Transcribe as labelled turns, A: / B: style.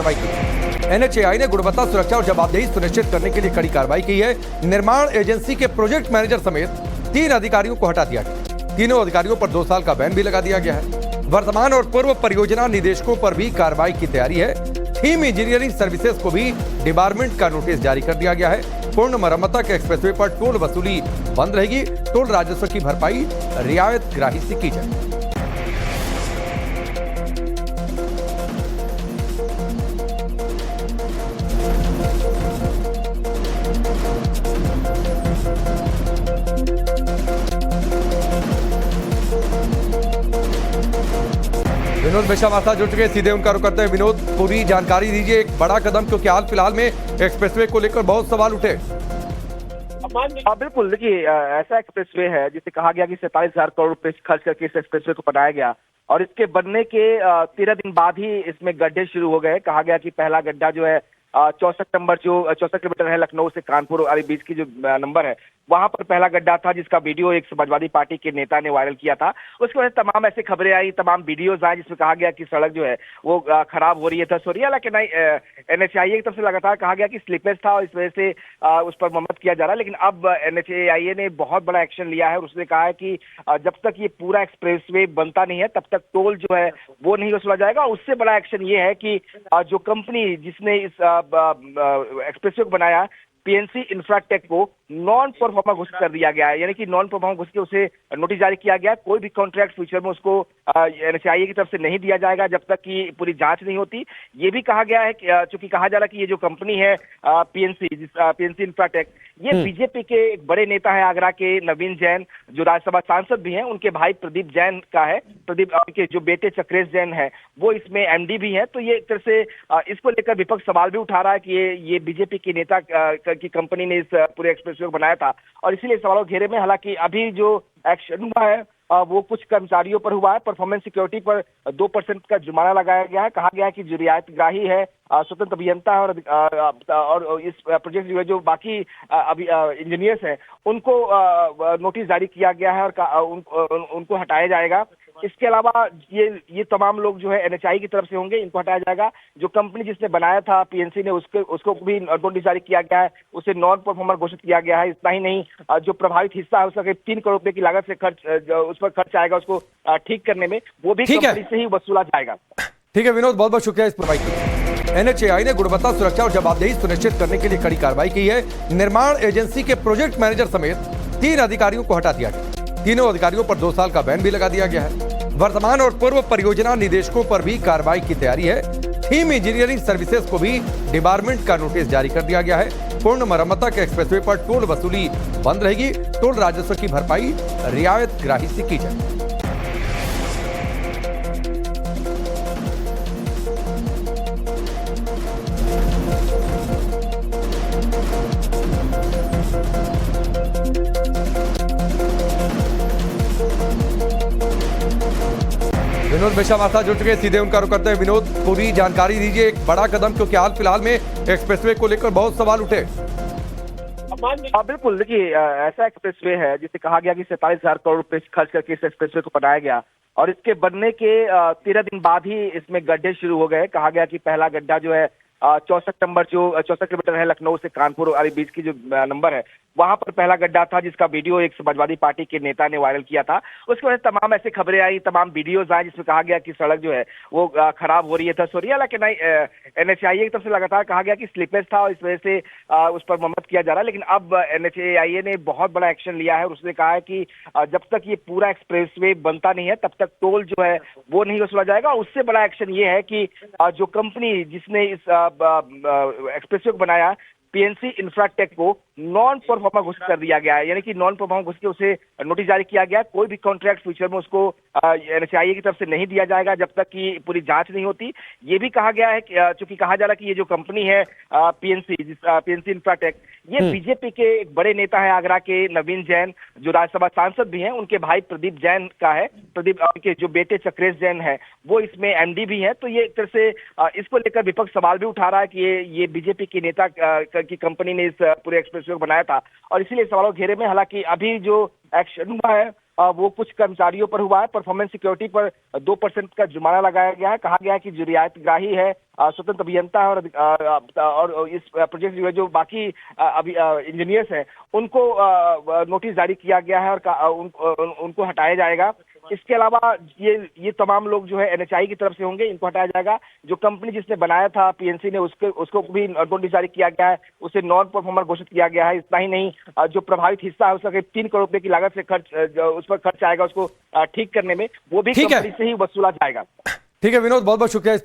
A: कार्रवाई की। एनएचएआई ने गुणवत्ता सुरक्षा और जवाबदेही सुनिश्चित करने के लिए कड़ी कार्रवाई की है। निर्माण एजेंसी के प्रोजेक्ट मैनेजर समेत 3 अधिकारियों को हटा दिया गया। तीनों अधिकारियों पर 2 साल का बैन भी लगा दिया गया है। वर्तमान और पूर्व परियोजना निदेशकों पर भी कार्रवाई की तैयारी है। थीम इंजीनियरिंग सर्विसेज को भी डिबारमेंट का नोटिस जारी कर दिया गया है। पूर्ण मरम्मत के एक्सप्रेसवे पर टोल वसूली बंद रहेगी। टोल राजस्व की भरपाई रियायत ग्राही से की जाएगी। विनोद मिश्रा हमारे साथ जुड़ चुके हैं, सीधे उनका रुख करते हैं। विनोद, पूरी जानकारी दीजिए। एक बड़ा कदम, क्योंकि हाल फिलहाल में एक्सप्रेसवे को लेकर बहुत सवाल उठे।
B: बिल्कुल, देखिए ऐसा एक्सप्रेसवे है जिसे कहा गया कि 47,000 करोड़ रुपए खर्च करके इस एक्सप्रेसवे को बनाया गया और इसके बनने के 13 दिन बाद ही इसमें गड्ढे शुरू हो गए। कहा गया कि पहला गड्ढा जो है 64 नंबर, जो 64 किलोमीटर है लखनऊ से कानपुर वाले बीच की जो नंबर है, वहां पर पहला गड्ढा था जिसका वीडियो एक समाजवादी पार्टी के नेता ने वायरल किया था। उसके बाद तमाम ऐसी खबरें आई, तमाम वीडियोज आए जिसमें कहा गया कि सड़क जो है वो खराब हो रही है, धस हो रही है। लेकिन एनएचएआई की तरफ से लगातार कहा गया कि स्लिपेज था और इस वजह से उस पर मरम्मत किया जा रहा है। लेकिन अब एनएचएआई ने बहुत बड़ा एक्शन लिया है और उसने कहा है कि जब तक ये पूरा एक्सप्रेसवे बनता नहीं है तब तक टोल जो है वो नहीं वसूला जाएगा। उससे बड़ा एक्शन ये है कि जो कंपनी जिसने इस एक्सप्रेसवे को बनाया, पीएनसी इंफ्राटेक को नॉन परफॉर्मर घोषित कर दिया गया है। यानी कि नॉन परफॉर्मर घोषित के उसे नोटिस जारी किया गया। कोई भी कॉन्ट्रैक्ट फ्यूचर में उसको एनएचएआई की तरफ से नहीं दिया जाएगा जब तक कि पूरी जांच नहीं होती। ये भी कहा गया है कि चूंकि कहा जा रहा है कि ये जो कंपनी है पीएनसी इंफ्राटेक, ये बीजेपी के एक बड़े नेता है आगरा के नवीन जैन, जो राज्यसभा सांसद भी हैं, उनके भाई प्रदीप जैन का है। प्रदीप के जो बेटे चक्रेश जैन है वो इसमें एमडी भी है। तो ये एक तरह से इसको लेकर विपक्ष सवाल भी उठा रहा है कि ये बीजेपी के नेता की कंपनी ने इस पूरे एक्सप्रेसवे को बनाया था और इसीलिए सवालों घेरे में। हालांकि अभी जो एक्शन हुआ है वो कुछ कर्मचारियों पर हुआ है। परफॉर्मेंस सिक्योरिटी पर 2% का जुर्माना लगाया गया है। कहा गया है कि जो रियायतग्राही है, स्वतंत्र अभियंता है और इस प्रोजेक्ट जो है जो बाकी इंजीनियर्स हैं उनको नोटिस जारी किया गया है और उनको हटाया जाएगा। इसके अलावा ये तमाम लोग जो है एनएचएआई की तरफ से होंगे, इनको हटाया जाएगा। जो कंपनी जिसने बनाया था पीएनसी ने, उसको भी नोटिस जारी किया गया है, उसे नॉन परफॉर्मर घोषित किया गया है। इतना ही नहीं, जो प्रभावित हिस्सा है उसका करीब 3 करोड़ रुपए की लागत से उस पर खर्च आएगा उसको ठीक करने में, वो भी कंपनी से ही वसूला जाएगा।
A: ठीक है विनोद, बहुत बहुत शुक्रिया इस कार्रवाई की। एनएचएआई ने गुणवत्ता सुरक्षा और जवाबदेही सुनिश्चित करने के लिए कड़ी कार्रवाई की है। निर्माण एजेंसी के प्रोजेक्ट मैनेजर समेत 3 अधिकारियों को हटा दिया गया। तीनों अधिकारियों पर 2 साल का बैन भी लगा दिया गया है। वर्तमान और पूर्व परियोजना निदेशकों पर भी कार्रवाई की तैयारी है। थीम इंजीनियरिंग सर्विसेज को भी डिबारमेंट का नोटिस जारी कर दिया गया है। पूर्ण मरम्मत के एक्सप्रेसवे पर टोल वसूली बंद रहेगी। टोल राजस्व की भरपाई रियायत ग्राही से की जाएगी। विनोद मिश्रा हमारे साथ जुड़ चुके हैं, सीधे उनका रुख करते हैं। विनोद, पूरी जानकारी दीजिए। एक बड़ा कदम, क्योंकि हाल फिलहाल में एक्सप्रेसवे को लेकर बहुत सवाल उठे।
B: बिल्कुल, देखिए ऐसा एक्सप्रेसवे है जिसे कहा गया कि 47,000 करोड़ रुपए खर्च करके इस एक्सप्रेसवे को बनाया गया और इसके बनने के 13 दिन बाद ही इसमें गड्ढे शुरू हो गए। कहा गया कि पहला गड्ढा जो है 64 नंबर, जो 64 किलोमीटर है लखनऊ से कानपुर वाले बीच की जो नंबर है, वहां पर पहला गड्ढा था जिसका वीडियो एक समाजवादी पार्टी के नेता ने वायरल किया था। उसके बाद तमाम ऐसी खबरें आई, तमाम वीडियोज आए जिसमें कहा गया कि सड़क जो है वो खराब हो रही है, धस हो रही है। लेकिन एनएचएआई की तरफ से लगातार कहा गया कि स्लिपेज था और इस वजह से उस पर मरम्मत किया जा रहा है। लेकिन अब एनएचएआई ने बहुत बड़ा एक्शन लिया है और उसने कहा है कि जब तक ये पूरा एक्सप्रेसवे बनता नहीं है तब तक टोल जो है वो नहीं वसूला जाएगा। उससे बड़ा एक्शन ये है कि जो कंपनी जिसने इस एक्सप्रेसवे को बनाया, पीएनसी इंफ्राटेक को नॉन परफॉर्मर घोषित कर दिया गया है। यानी कि नॉन परफॉर्मर घोषित के उसे नोटिस जारी किया गया। कोई भी कॉन्ट्रैक्ट फ्यूचर में उसको एनएचएआई की तरफ से नहीं दिया जाएगा जब तक कि पूरी जांच नहीं होती। ये भी कहा गया है कि चूंकि कहा जा रहा है कि ये जो कंपनी है पीएनसी इंफ्राटेक, ये बीजेपी के एक बड़े नेता है आगरा के नवीन जैन, जो राज्यसभा सांसद भी हैं, उनके भाई प्रदीप जैन का है। प्रदीप के जो बेटे चक्रेश जैन है वो इसमें एमडी भी है। तो ये एक तरह से इसको लेकर विपक्ष सवाल भी उठा रहा है कि ये बीजेपी के नेता की कंपनी ने इस पूरे एक्सप्रेसवे को बनाया था और इसीलिए सवालों घेरे में। हालांकि अभी जो एक्शन हुआ है वो कुछ कर्मचारियों पर हुआ है। परफॉर्मेंस सिक्योरिटी पर 2% का जुर्माना लगाया गया है। कहा गया है कि जो रियायतग्राही है, स्वतंत्र अभियंता है और इस प्रोजेक्ट जो बाकी इंजीनियर्स हैं उनको नोटिस जारी किया गया है और उनको हटाया जाएगा। इसके अलावा ये तमाम लोग जो है एनएचआई की तरफ से होंगे, इनको हटाया जाएगा। जो कंपनी जिसने बनाया था पीएनसी ने उसको भी नोटिस जारी किया गया है, उसे नॉन परफॉर्मर घोषित किया गया है। इतना ही नहीं, जो प्रभावित हिस्सा है उसका 3 करोड़ रुपए की लागत से उस पर खर्च आएगा उसको ठीक करने में, वो भी कंपनी से ही वसूला जाएगा।
A: ठीक है विनोद, बहुत बहुत शुक्रिया।